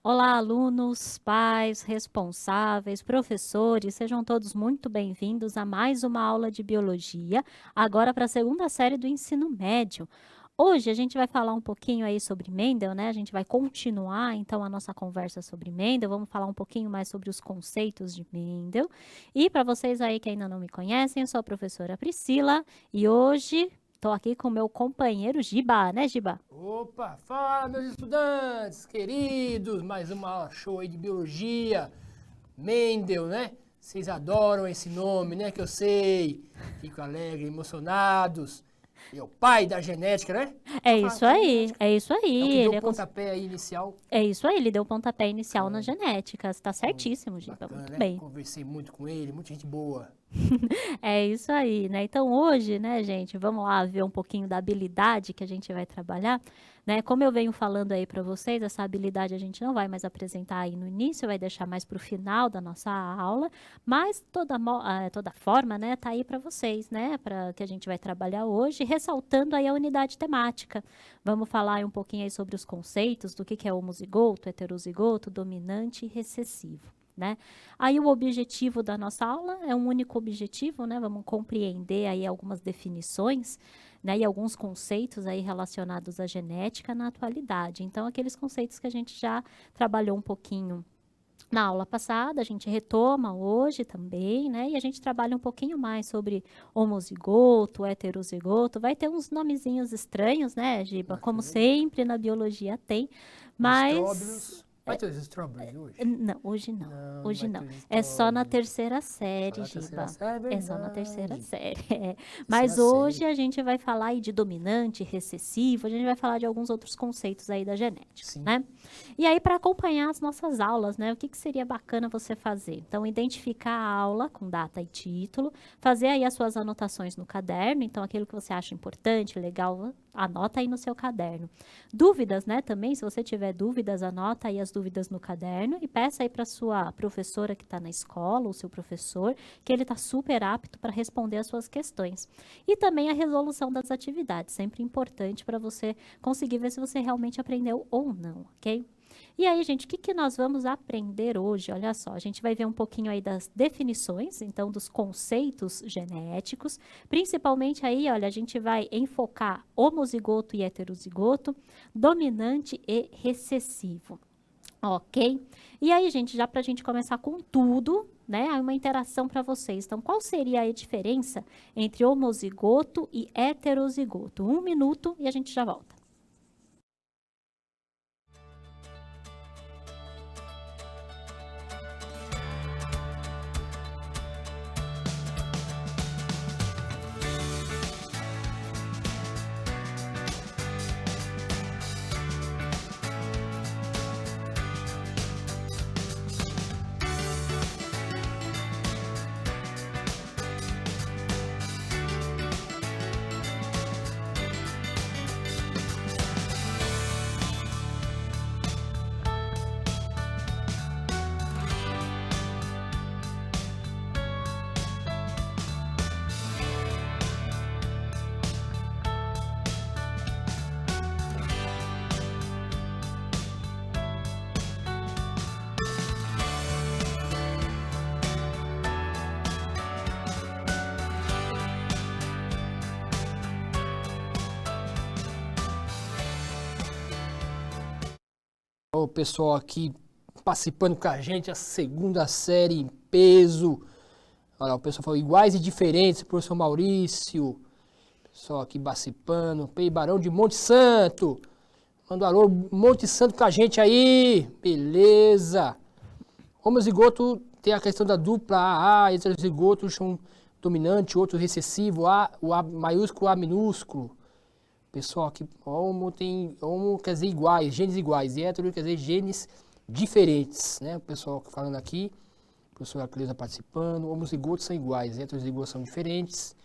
Olá, alunos, pais, responsáveis, professores, sejam todos muito bem-vindos a mais uma aula de biologia, agora para a segunda série do ensino médio. Hoje a gente vai falar um pouquinho aí sobre Mendel, né? A gente vai continuar então a nossa conversa sobre Mendel, vamos falar um pouquinho mais sobre os conceitos de Mendel. E para vocês aí que ainda não me conhecem, eu sou a professora Priscila e hoje estou aqui com o meu companheiro Giba, né, Giba? Opa, fala meus estudantes queridos, mais uma aula show aí de biologia, Mendel, né? Vocês adoram esse nome, né? Que eu sei, fico alegre, emocionados. Ele é o pai da genética, né? É Pode falar isso pai da aí, genética. é isso É o aí. que deu o Ele pontapé aí inicial. É isso aí, ele deu o pontapé inicial na Show. genética. Está Pô, certíssimo, Giba, bacana, muito né? bem. Conversei muito com ele, muita gente boa. É isso aí, né? Então hoje, né, gente, vamos lá ver um pouquinho da habilidade que a gente vai trabalhar, né? Como eu venho falando aí para vocês, essa habilidade a gente não vai mais apresentar aí no início, vai deixar mais para o final da nossa aula, mas toda forma, né, tá aí para vocês, né, para que a gente vai trabalhar hoje, ressaltando aí a unidade temática. Vamos falar aí um pouquinho aí sobre os conceitos do que é homozigoto, heterozigoto, dominante e recessivo. Né? Aí o objetivo da nossa aula é um único objetivo, né? Vamos compreender aí algumas definições, né? E alguns conceitos aí relacionados à genética na atualidade. Então, aqueles conceitos que a gente já trabalhou um pouquinho na aula passada, a gente retoma hoje também, né? E a gente trabalha um pouquinho mais sobre homozigoto, heterozigoto. Vai ter uns nomezinhos estranhos, né, Giba? Como Bacana. sempre na biologia tem, Os mas estróbilos. Vai ter os estróbilos hoje? não, hoje não. Não, não Hoje vai não. ter os É só na estróbilos. terceira Só série, na terceira Giba. série, é É só na terceira verdade. série. É. Terceira Mas série. hoje a gente vai falar aí de dominante, recessivo, a gente vai falar de alguns outros conceitos aí da genética, Sim. né? E aí, para acompanhar as nossas aulas, né? O que seria bacana você fazer? Então, identificar a aula com data e título, fazer aí as suas anotações no caderno. Então, aquilo que você acha importante, legal, anota aí no seu caderno. Dúvidas, né? Também, se você tiver dúvidas, anota aí as dúvidas no caderno e peça aí para sua professora que está na escola, ou seu professor, que ele está super apto para responder as suas questões. E também a resolução das atividades, sempre importante para você conseguir ver se você realmente aprendeu ou não, ok? E aí, gente, o que nós vamos aprender hoje? Olha só, a gente vai ver um pouquinho aí das definições, então, dos conceitos genéticos, principalmente aí, olha, a gente vai enfocar homozigoto e heterozigoto, dominante e recessivo. Ok? E aí, gente, já para a gente começar com tudo, né? Aí uma interação para vocês. Então, qual seria a diferença entre homozigoto e heterozigoto? 1 minuto e a gente já volta. O pessoal aqui participando com a gente, a segunda série em peso. Olha lá, o pessoal falou iguais e diferentes, professor Maurício. Pessoal aqui participando. Pei Barão de Monte Santo. Manda um alô, Monte Santo com a gente aí. Beleza. Homozigoto tem a questão da dupla AA, heterozigoto são dominante, outro recessivo, A, o A maiúsculo, A minúsculo. Pessoal, aqui, homo quer dizer iguais, genes iguais, e hétero quer dizer genes diferentes, né? O pessoal falando aqui, o professor Cleusa participando, homozigotos são iguais, heterozigotos são diferentes,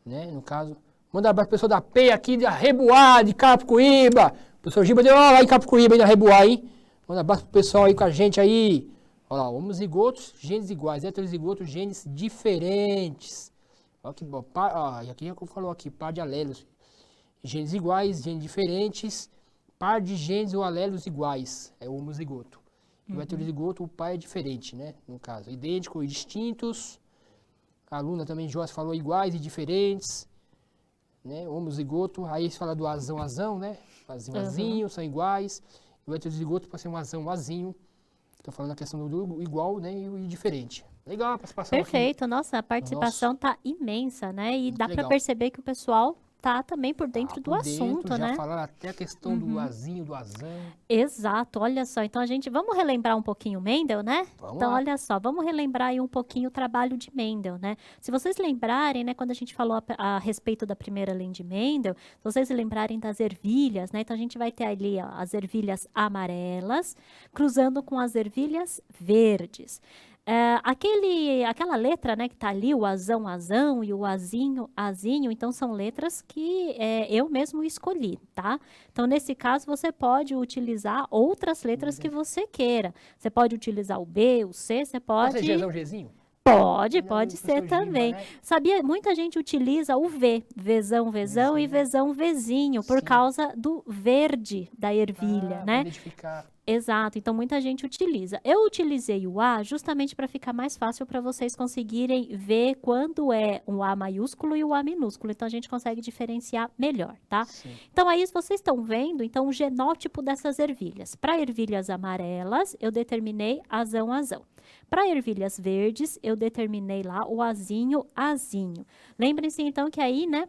né? No caso, manda um abraço pro pessoal da PEI aqui, da Reboá, de Carapicuíba. O professor Giba deu lá em Carapicuíba, aí na Reboá, hein? Manda um abraço pro pessoal aí com a gente aí. Olha lá, homozigotos, genes iguais, heterozigotos, genes diferentes. Olha que bom, e aqui é o que falou aqui, par de alelos. Genes iguais, genes diferentes, par de genes ou alelos iguais, é o homozigoto. E o heterozigoto, o pai é diferente, né? No caso, idêntico e distintos. A aluna também, Joyce, falou iguais e diferentes. Né? Homozigoto, aí se fala do azão, né? Azinho, são iguais. E o heterozigoto pode ser um azinho. Estou falando a questão do igual, né? E o diferente. Legal a participação Perfeito, aqui. nossa, a participação tá imensa, né? E dá para legal. perceber que o pessoal tá também por dentro do por assunto, dentro, né? Já falaram até a questão do azinho, do azão. Exato, olha só. Então vamos relembrar um pouquinho Mendel, né? Vamos Então, lá. olha só, vamos relembrar aí um pouquinho o trabalho de Mendel, né? Se vocês lembrarem, né, quando a gente falou a respeito da primeira lei de Mendel, se vocês lembrarem das ervilhas, né? Então, a gente vai ter ali ó, as ervilhas amarelas cruzando com as ervilhas verdes. Aquela letra, né, que tá ali, o azão e o azinho, então são letras que eu mesmo escolhi, tá? Então, nesse caso, você pode utilizar outras letras que você queira. Você pode utilizar o B, o C, você Pode pode... ser Gzão, Gzinho? Pode ser Giba, também. né? Sabia, muita gente utiliza o V, Vzão e Vzão, Vzinho, por Sim. causa do verde da ervilha, Pra né? identificar. Exato, então muita gente utiliza. Eu utilizei o A justamente para ficar mais fácil para vocês conseguirem ver quando é um A maiúsculo e o A minúsculo. Então a gente consegue diferenciar melhor, tá? Sim. Então aí vocês estão vendo então o genótipo dessas ervilhas. Para ervilhas amarelas, eu determinei azão. Para ervilhas verdes, eu determinei lá o azinho. Lembrem-se então que aí, né,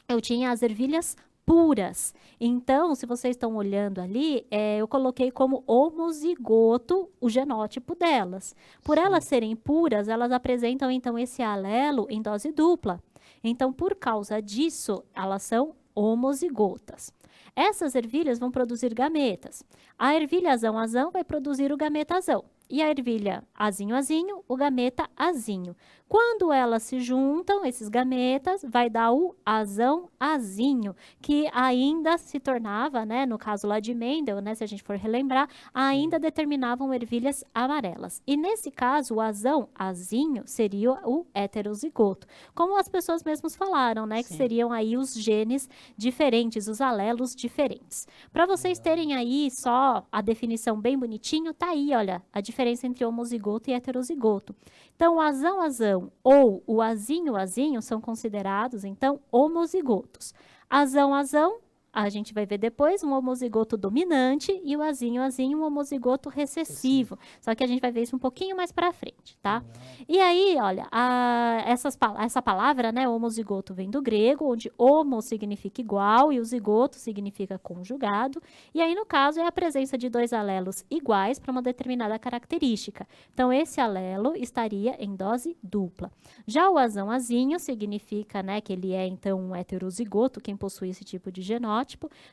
eu tinha as ervilhas puras. Então, se vocês estão olhando ali, eu coloquei como homozigoto o genótipo delas. Por elas serem puras, elas apresentam então esse alelo em dose dupla. Então, por causa disso, elas são homozigotas. Essas ervilhas vão produzir gametas. A ervilha azão vai produzir o gameta azão. E a ervilha azinho, o gameta azinho. Quando elas se juntam, esses gametas, vai dar o azinho, que ainda se tornava, né, no caso lá de Mendel, né, se a gente for relembrar, ainda determinavam ervilhas amarelas. E nesse caso, o azinho seria o heterozigoto. Como as pessoas mesmas falaram, né, que seriam aí os genes diferentes, os alelos diferentes. Para vocês terem aí só a definição bem bonitinho, tá aí, olha, a diferença entre homozigoto e heterozigoto. Então, o azão ou o azinho são considerados, então, homozigotos. Azão, a gente vai ver depois um homozigoto dominante e o azinho, um homozigoto recessivo. Só que a gente vai ver isso um pouquinho mais para frente, tá? E aí, olha, essa palavra, né, homozigoto vem do grego, onde homo significa igual e o zigoto significa conjugado. E aí, no caso, é a presença de dois alelos iguais para uma determinada característica. Então, esse alelo estaria em dose dupla. Já o azinho significa, né, que ele é, então, um heterozigoto, quem possui esse tipo de genótipo.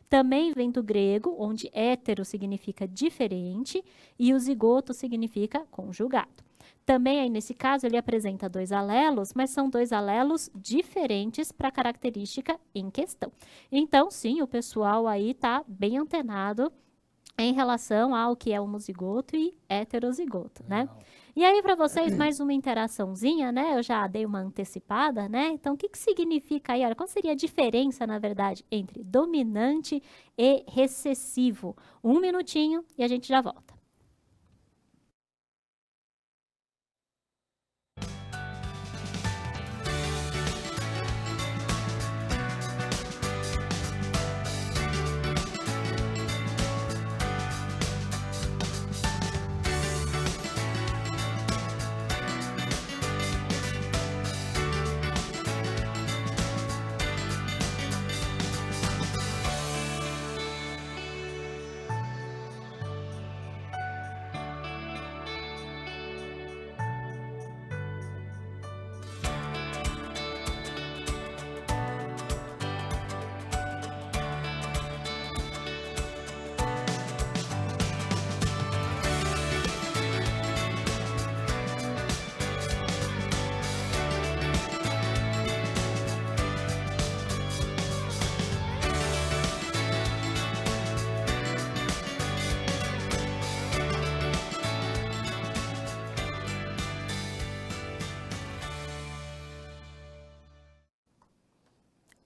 Também vem do grego, onde hétero significa diferente e o zigoto significa conjugado. Também aí nesse caso ele apresenta dois alelos, mas são dois alelos diferentes para a característica em questão. Então, sim, o pessoal aí tá bem antenado em relação ao que é homozigoto e heterozigoto, né? E aí, para vocês, mais uma interaçãozinha, né? Eu já dei uma antecipada, né? Então, o que significa aí? Olha, qual seria a diferença, na verdade, entre dominante e recessivo? Um minutinho e a gente já volta.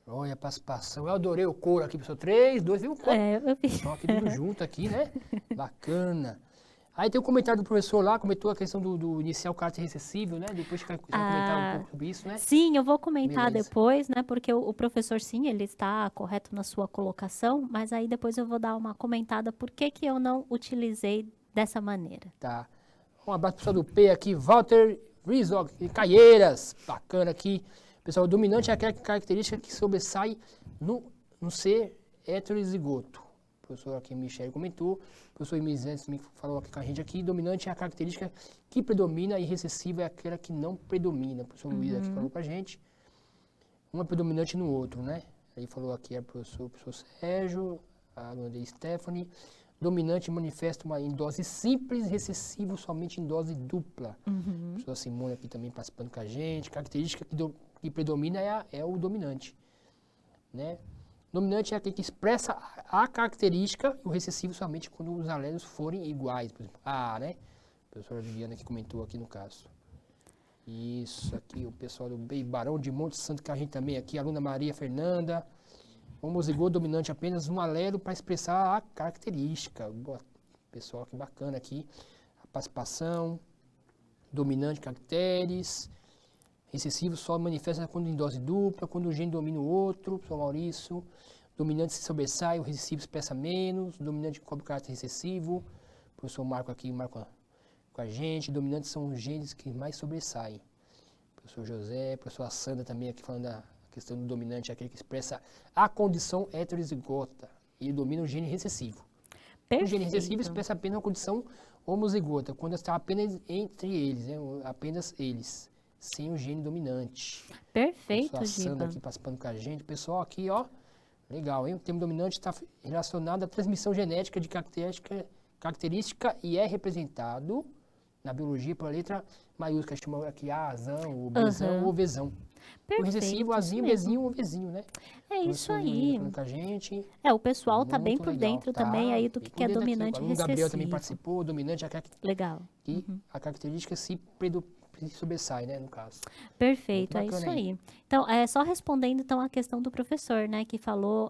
Olha a participação. Eu adorei o coro aqui, pessoal. 3, 2, viu? Eu vi. Só aqui tudo junto aqui, né? Bacana. Aí tem o comentário do professor lá, comentou a questão do inicial caráter recessivo, né? Depois você vai comentar um pouco sobre isso, né? Sim, eu vou comentar Beleza. depois, né? Porque o professor, sim, ele está correto na sua colocação, mas aí depois eu vou dar uma comentada por que que eu não utilizei dessa maneira. Tá. Um abraço pro pessoal do P aqui, Walter Rizog, e Caieiras, bacana aqui. Pessoal, o dominante é aquela característica que sobressai no ser heterozigoto. O professor aqui, Michel, comentou. O professor Imizentos me falou aqui com a gente aqui. Dominante é a característica que predomina e recessiva é aquela que não predomina. O professor Luiz aqui falou pra gente. Um é predominante no outro, né? Aí falou aqui o professor Sérgio, a aluna de Stephanie. Dominante manifesta uma em dose simples, recessivo somente em dose dupla. A professora Simone aqui também participando com a gente. Característica que predomina é o dominante, né? Dominante é aquele que expressa a característica e o recessivo somente quando os alelos forem iguais. Por exemplo, A, né? A professora Viviana que comentou aqui no caso. Isso, aqui o pessoal do Barão de Monte Santo, que a gente também aqui, a aluna Maria Fernanda. Homozigoto dominante apenas um alelo para expressar a característica. Boa, pessoal, que bacana aqui. A participação, dominante, caracteres. Recessivo só manifesta quando em dose dupla, quando o gene domina o outro. Professor Maurício. Dominante se sobressai, o recessivo expressa menos. Dominante cobre o caráter recessivo. O professor Marco aqui, Marco com a gente. Dominantes são os genes que mais sobressaem. Professor José, professor Sandra também aqui falando da questão do dominante, é aquele que expressa a condição heterozigota e domina o gene recessivo. Perfeito. O gene recessivo expressa apenas a condição homozigota, quando está apenas entre eles, né? Apenas eles, sem o gene dominante. Perfeito, A Sandra Giba. aqui participando com a gente. Pessoal aqui, ó, legal, hein? O termo dominante está relacionado à transmissão genética de característica e é representado na biologia pela letra maiúscula, chama aqui Azão, o Bzão ou Vzão. O recessivo, Azinho, Bzinho ou Vzinho, né? É isso aí. Com a gente. O pessoal tá bem Muito por legal, dentro tá? também aí do Bem que é por dentro aqui. dominante e O Gabriel também recessivo. participou, dominante, Legal. a característica se sobressai, né, no caso. Perfeito, Muito é isso bacana aí. Então, só respondendo então a questão do professor, né, que falou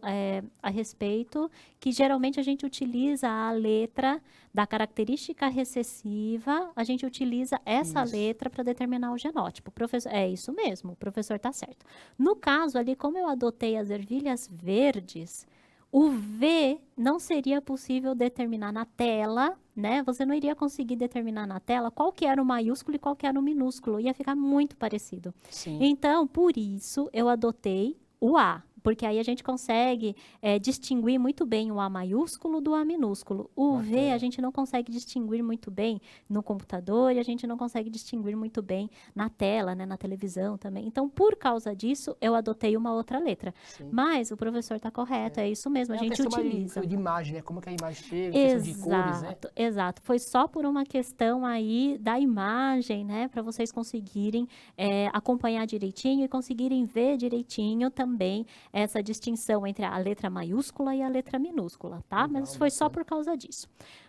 a respeito que geralmente a gente utiliza a letra da característica recessiva, a gente utiliza essa Isso. letra para determinar o genótipo. Professor, é isso mesmo, o professor tá certo. No caso ali, como eu adotei as ervilhas verdes, o V não seria possível determinar na tela, né? Você não iria conseguir determinar na tela qual que era o maiúsculo e qual que era o minúsculo. Ia ficar muito parecido. Sim. Então, por isso, eu adotei o A. Porque aí a gente consegue distinguir muito bem o A maiúsculo do A minúsculo. O V Bacana. a gente não consegue distinguir muito bem no computador e a gente não consegue distinguir muito bem na tela, né, na televisão também. Então, por causa disso, eu adotei uma outra letra. Sim. Mas o professor está correto, é isso mesmo, a gente questão utiliza. de imagem, né? Como que a imagem chega, questão de cores, né? Exato. Foi só por uma questão aí da imagem, né? Para vocês conseguirem acompanhar direitinho e conseguirem ver direitinho também essa distinção entre a letra maiúscula e a letra minúscula, tá? Legal, Mas foi só bacana. por causa disso.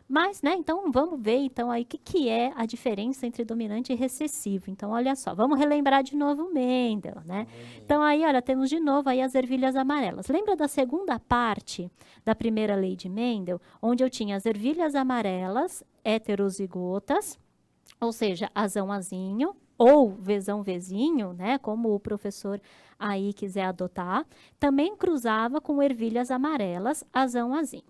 Mas, né, então vamos ver então aí o que é a diferença entre dominante e recessivo. Então, olha só, vamos relembrar de novo o Mendel, né? Então, aí, olha, temos de novo aí as ervilhas amarelas. Lembra da segunda parte da primeira lei de Mendel, onde eu tinha as ervilhas amarelas heterozigotas, ou seja, azão, azinho, ou Vzão, Vzinho, né, como o professor aí quiser adotar, também cruzava com ervilhas amarelas, azão, azinho.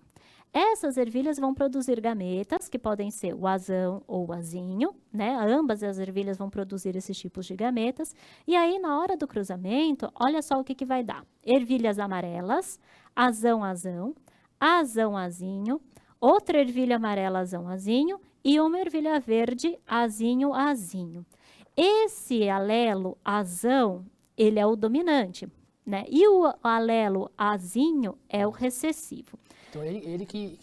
Essas ervilhas vão produzir gametas, que podem ser o azão ou o azinho, né? Ambas as ervilhas vão produzir esses tipos de gametas. E aí, na hora do cruzamento, olha só o que vai dar. Ervilhas amarelas, azão, azão, azão, azinho, outra ervilha amarela, azão, azinho, e uma ervilha verde, azinho, azinho. Esse alelo azão, ele é o dominante, né? E o alelo azinho é o recessivo. Então, ele que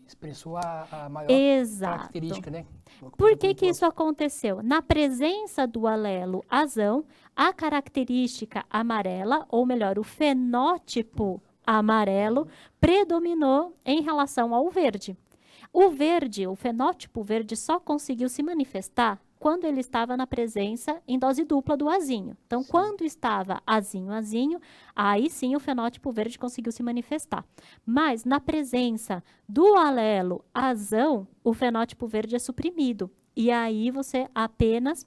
expressou a maior Exato. característica, né? Por que isso aconteceu? Na presença do alelo azão, a característica amarela, ou melhor, o fenótipo amarelo, predominou em relação ao verde. O verde, o fenótipo verde, só conseguiu se manifestar quando ele estava na presença em dose dupla do azinho. Então, quando estava azinho, aí sim o fenótipo verde conseguiu se manifestar. Mas na presença do alelo azão, o fenótipo verde é suprimido. E aí você apenas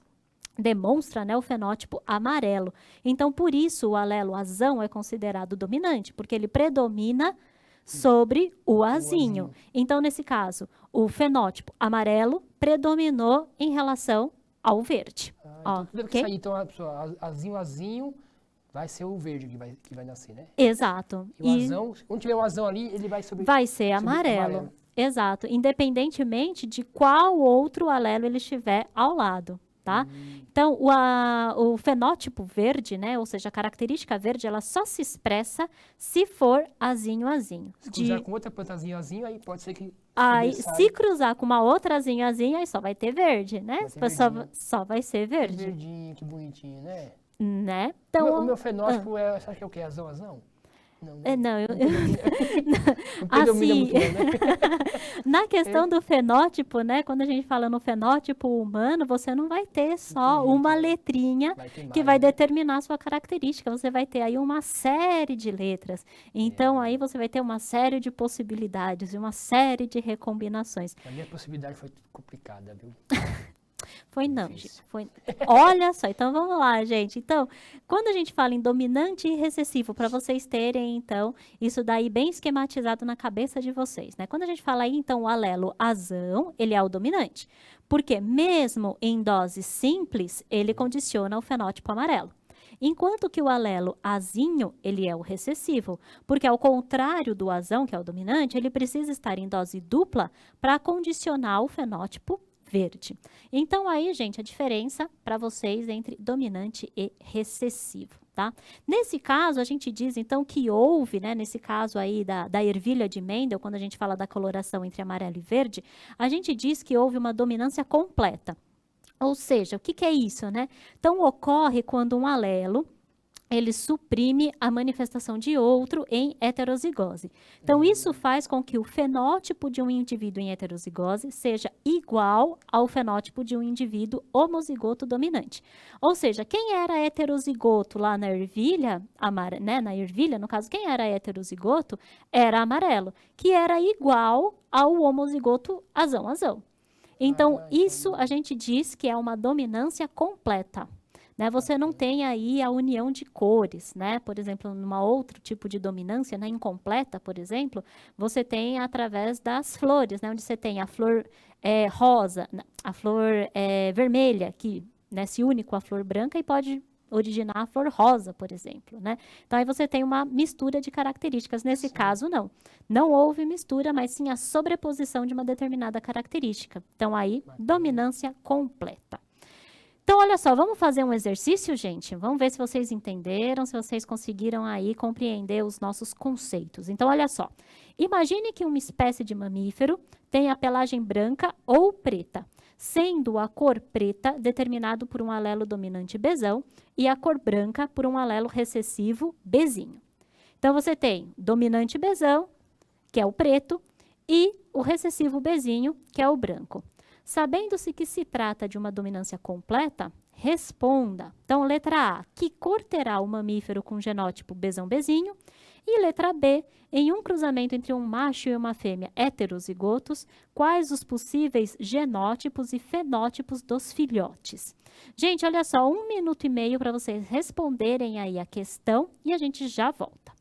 demonstra, né, o fenótipo amarelo. Então, por isso, o alelo azão é considerado dominante, porque ele predomina sobre o azinho. Então, nesse caso, o fenótipo amarelo predominou em relação ao verde. Então, tudo que sair, então, a pessoa, azinho, vai ser o verde que vai nascer, né? Exato. E o azão, quando tiver o azão ali, ele vai sobre... Vai ser amarelo. Exato. Independentemente de qual outro alelo ele estiver ao lado. Tá? Então, o fenótipo verde, né, ou seja, a característica verde, ela só se expressa se for azinho. Se cruzar com outra planta azinho, aí pode ser que... Aí, se cruzar com uma outra azinho, aí só vai ter verde, né? Só vai ser verde. Que verdinho, que bonitinho, né? Né? Então, o meu fenótipo é, você acha que é o quê? Azão? Não, Não, predomina assim, muito bem, né? na questão do fenótipo, né? Quando a gente fala no fenótipo humano, você não vai ter só uma letrinha que vai determinar a sua característica. Você vai ter aí uma série de letras. Então, aí você vai ter uma série de possibilidades e uma série de recombinações. A minha possibilidade foi complicada, viu? Foi não, gente. Olha só, então vamos lá, gente. Então, quando a gente fala em dominante e recessivo, para vocês terem, então, isso daí bem esquematizado na cabeça de vocês, né? Quando a gente fala aí, então, o alelo azão, ele é o dominante. Porque mesmo em dose simples, ele condiciona o fenótipo amarelo. Enquanto que o alelo azinho, ele é o recessivo, porque ao contrário do azão, que é o dominante, ele precisa estar em dose dupla para condicionar o fenótipo verde. Então, aí, gente, a diferença para vocês entre dominante e recessivo, tá? Nesse caso, a gente diz, então, que houve, né, nesse caso aí da ervilha de Mendel, quando a gente fala da coloração entre amarelo e verde, a gente diz que houve uma dominância completa. Ou seja, o que é isso, né? Então, ocorre quando um alelo ele suprime a manifestação de outro em heterozigose. Então, isso faz com que o fenótipo de um indivíduo em heterozigose seja igual ao fenótipo de um indivíduo homozigoto dominante. Ou seja, quem era heterozigoto lá na ervilha, né, na ervilha, no caso, quem era heterozigoto era amarelo, que era igual ao homozigoto azão. Então, isso a gente diz que é uma dominância completa. Né, você não tem aí a união de cores, né? Por exemplo, numa outro tipo de dominância, né, incompleta, por exemplo, você tem através das flores, né, onde você tem a flor rosa, a flor vermelha, que, né, se une com a flor branca e pode originar a flor rosa, por exemplo, né? Então, aí você tem uma mistura de características. Nesse caso, não. Não houve mistura, mas sim a sobreposição de uma determinada característica. Então, aí, dominância completa. Então, olha só, vamos fazer um exercício, gente? Vamos ver se vocês entenderam, se vocês conseguiram aí compreender os nossos conceitos. Então, olha só. Imagine que uma espécie de mamífero tem a pelagem branca ou preta, sendo a cor preta determinado por um alelo dominante Bzão e a cor branca por um alelo recessivo Bzinho. Então, você tem dominante Bzão, que é o preto, e o recessivo Bzinho, que é o branco. Sabendo-se que se trata de uma dominância completa, responda. Então, letra A, que cor terá o mamífero com genótipo Bzão-Bzinho? E letra B, em um cruzamento entre um macho e uma fêmea heterozigotos, quais os possíveis genótipos e fenótipos dos filhotes? Gente, olha só, 1 minuto e meio para vocês responderem aí a questão e a gente já volta.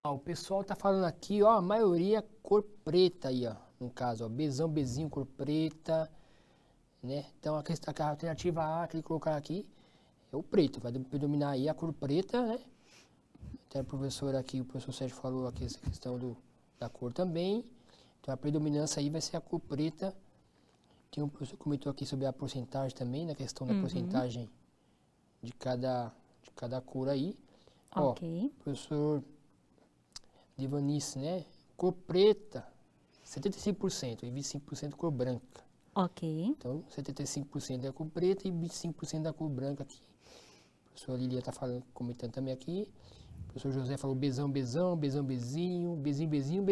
O pessoal tá falando aqui, ó, a maioria cor preta aí, ó, no caso, ó, Bzão, Bzinho, cor preta, né? Então, a alternativa A que ele colocar aqui é o preto, vai predominar aí a cor preta, né? Até o professor aqui, o professor Sérgio falou aqui essa questão da cor também. Então, a predominância aí vai ser a cor preta. Tem um professor que comentou aqui sobre a porcentagem também, na questão da porcentagem de cada cor aí. Ok. Ó, professor Divanice, né? Cor preta, 75% e 25% cor branca. Ok. Então, 75% da cor preta e 25% da cor branca aqui. A professora Lilia está comentando também aqui. O professor José falou Bzão, Bzão, Bzão, Bzinho, Bzinho, Bzinho,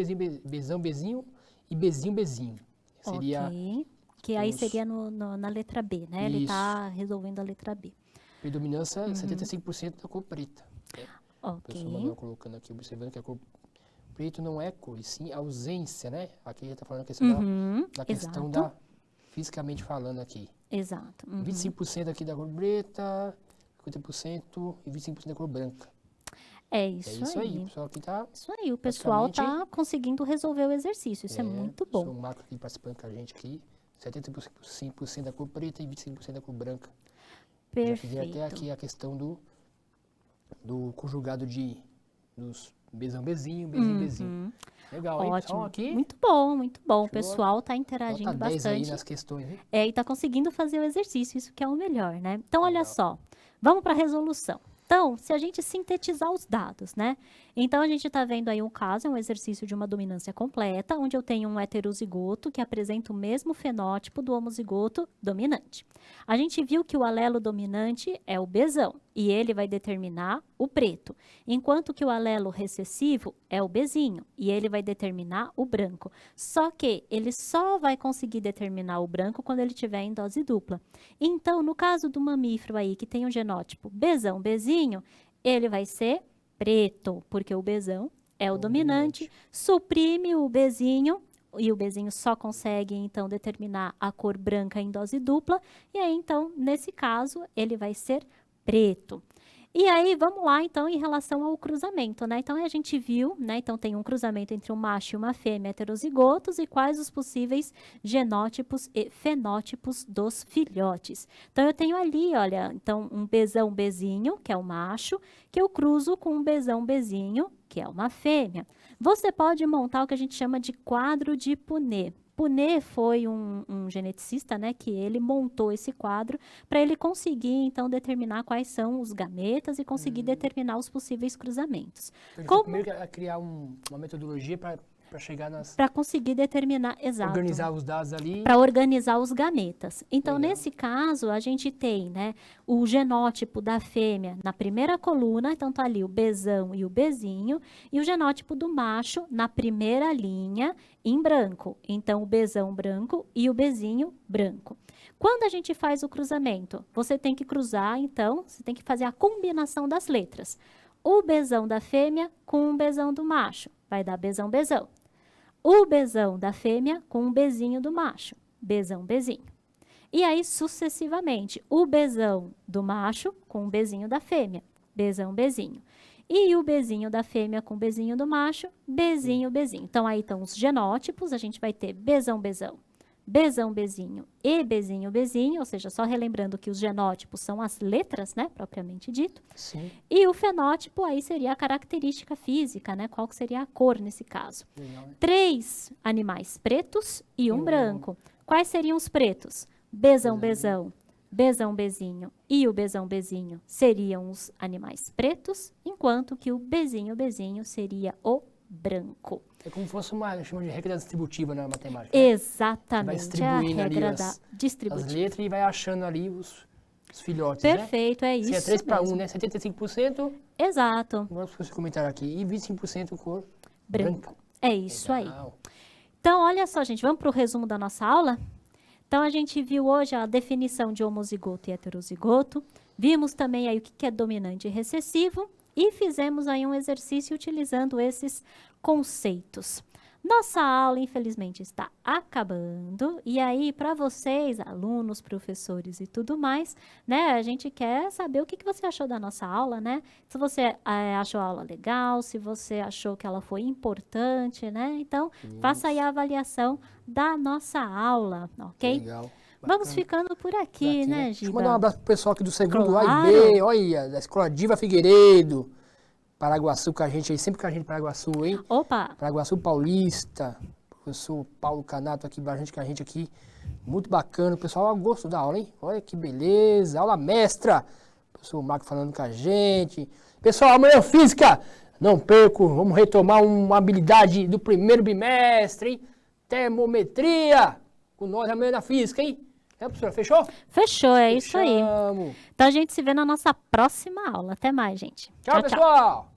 Bzão, Bzinho e Bzinho, Bzinho. Seria Ok. Que aí seria na letra B, né? Ele Isso. está resolvendo a letra B. predominância 75% da cor preta. O Ok. professor Manuel colocando aqui, observando que a cor preto não é cor, e sim ausência, né? Aqui ele está falando a questão da questão exato. fisicamente falando aqui. Exato. 25% aqui da cor preta, 50% e 25% da cor branca. É isso, Isso aí, o pessoal aqui tá... Isso aí, o pessoal praticamente- está conseguindo resolver o exercício. Isso é muito Sou bom. o Marco aqui participando com a gente aqui. 75% da cor preta e 25% da cor branca. Já fiz até Perfeito. aqui a questão do conjugado dos Bzão, Bzinho, Bzinho, Bzinho. Legal, hein? Pessoal, Ótimo. aqui, Muito bom, muito bom. O Show. pessoal está interagindo nota 10 aí bastante. nas questões, hein? E está conseguindo fazer o exercício, isso que é o melhor, né? Então, olha Legal. só, vamos para a resolução. Então, se a gente sintetizar os dados, né? Então, a gente está vendo aí um caso, é um exercício de uma dominância completa, onde eu tenho um heterozigoto que apresenta o mesmo fenótipo do homozigoto dominante. A gente viu que o alelo dominante é o Bzão, e ele vai determinar o preto, enquanto que o alelo recessivo é o Bzinho, e ele vai determinar o branco. Só que ele só vai conseguir determinar o branco quando ele estiver em dose dupla. Então, no caso do mamífero aí, que tem um genótipo Bzão, Bzinho, ele vai ser preto, porque o Bzão é o dominante, suprime o Bzinho, e o Bzinho só consegue, então, determinar a cor branca em dose dupla, e aí, então, nesse caso, ele vai ser preto. E aí, vamos lá, então, em relação ao cruzamento, né? Então, a gente viu, né? Então, tem um cruzamento entre um macho e uma fêmea heterozigotos e quais os possíveis genótipos e fenótipos dos filhotes. Então, eu tenho ali, olha, então, um Bzão, Bzinho, que é o macho, que eu cruzo com um Bzão, Bzinho, que é uma fêmea. Você pode montar o que a gente chama de quadro de Punnett. Punnett foi um geneticista, né, que ele montou esse quadro para ele conseguir, então, determinar quais são os gametas e conseguir determinar os possíveis cruzamentos. Então, Como- primeiro a criar uma metodologia para chegar nas... Para conseguir determinar, exato. Organizar os dados ali. Para organizar os gametas. Então, Legal. nesse caso, a gente tem, né, o genótipo da fêmea na primeira coluna, então tá ali o Bzão e o Bzinho, e o genótipo do macho na primeira linha em branco. Então, o Bzão branco e o Bzinho branco. Quando a gente faz o cruzamento, você tem que cruzar, então, você tem que fazer a combinação das letras. O Bzão da fêmea com o Bzão do macho, vai dar Bzão, Bzão. O Bzão da fêmea com o Bzinho do macho, Bzão, Bzinho. E aí, sucessivamente, o Bzão do macho com o Bzinho da fêmea, Bzão, Bzinho. E o Bzinho da fêmea com o Bzinho do macho, Bzinho, Bzinho. Então, aí estão os genótipos, a gente vai ter Bzão, Bzão, Bzão, Bzinho e Bzinho, Bzinho, ou seja, só relembrando que os genótipos são as letras, né, propriamente dito. Sim. E o fenótipo aí seria a característica física, né, qual que seria a cor nesse caso. Legal, né? 3 animais pretos e um branco. Quais seriam os pretos? Bzão, Bzão, Bzão, Bzinho e o Bzão, Bzinho seriam os animais pretos, enquanto que o Bzinho, Bzinho seria o branco. É como se fosse chama de regra distributiva na matemática. Né? Exatamente, a distribuindo ali regra as da distributiva. As letras e vai achando ali os filhotes, Perfeito, é né? isso Se é 3 para 1, mesmo. né? 75%, Exato, vamos fazer comentário aqui, e 25% cor branco. É isso aí. Legal. Então, olha só, gente, vamos para o resumo da nossa aula? Então, a gente viu hoje a definição de homozigoto e heterozigoto, vimos também aí o que é dominante e recessivo, e fizemos aí um exercício utilizando esses conceitos. Nossa aula, infelizmente, está acabando. E aí, para vocês, alunos, professores e tudo mais, né? A gente quer saber o que que você achou da nossa aula, né? Se você achou a aula legal, se você achou que ela foi importante, né? Então, faça aí a avaliação da nossa aula, ok? Legal. Vamos Bacana. ficando por aqui, né, Deixa eu Giba? mandar um abraço pro pessoal aqui do segundo A Claro. e B, olha, da Escola Diva Figueiredo, Paraguaçu com a gente aí, sempre com a gente Paraguaçu, hein? Opa, Paraguaçu Paulista, professor Paulo Canato aqui com a gente aqui, muito bacana, o pessoal gostou da aula, hein? Olha que beleza, aula mestra, professor Marco falando com a gente. Pessoal, amanhã física, não perco, vamos retomar uma habilidade do primeiro bimestre, hein? Termometria, com nós amanhã na física, hein? É, professora, fechou? fechou, é isso aí. Fechamos. Então a gente se vê na nossa próxima aula. Até mais, gente. Tchau, pessoal!